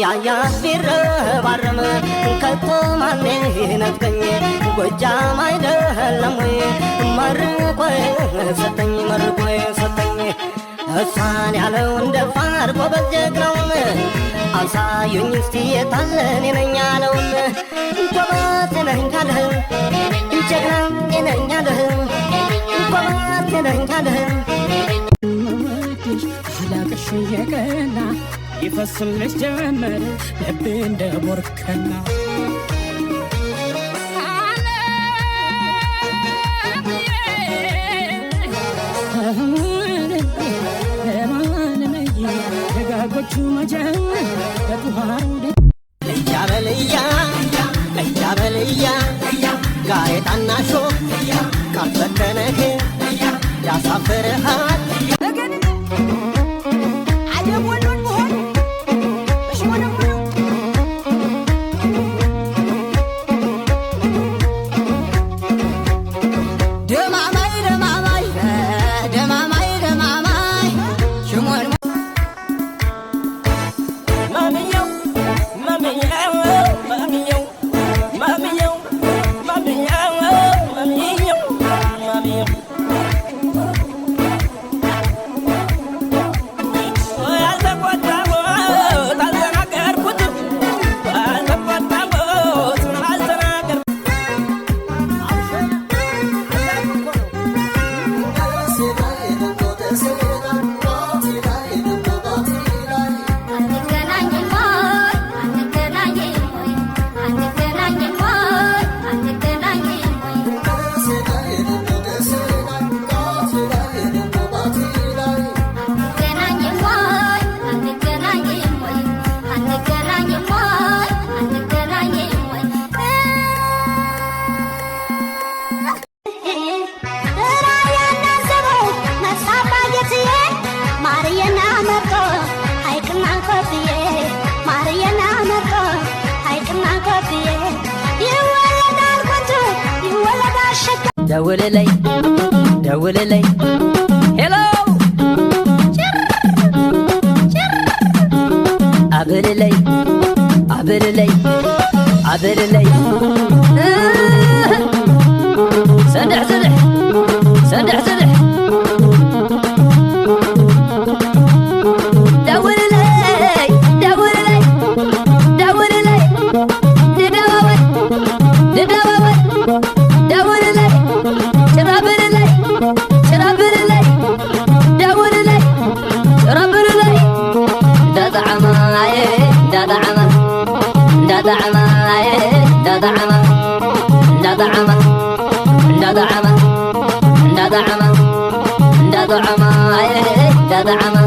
ያያስቢረ ባረመ ከቶ ማኔ ነጥቀኝ ጎጃም አይደለም ወይ መርቆይ ሰጠኝ መርቆይ ሰጠኝ እሳን ያለው እንደ ፋር ጎበዝ ጀግናውን አሳዩኝ እስቲ የታለን የነኛ ያለውን ጎበዝ ነኝ ካለህ ጀግና ነኝ ያለህ ጎበዝ ነኝ ካለህ አላቅሽ የቀና ይፈስልሽ ጀመር ልቤ እንደ ቦርከና ደጋጎቹ መጀን በቱሃሩ እያበልያ እያበልያ ጋሬጣና ሾክ ካልፈተነህ ያሳፍርሃል ደውልልኝ ደውልልኝ ሄሎ አብልልኝ አብልልኝ አብልልኝ ሰንደሕ ሰንደሕ ሰንደሕ ሰንደሕ ደውልልኝ ደውልልኝ ደውልልኝ ንደዋወል ንደዋወል ደውልልኝ ጭራብልልኝ ጭራብልልኝ ደውልልኝ ጭራብልልኝ እንዳጣዕማየ እንዳጣዕማ እንዳጣዕማየ እንዳጣዕማ እንዳጣዕማ እንዳጣዕማ እንዳጣዕማ እንዳጣዕማየ እንዳጣዕማ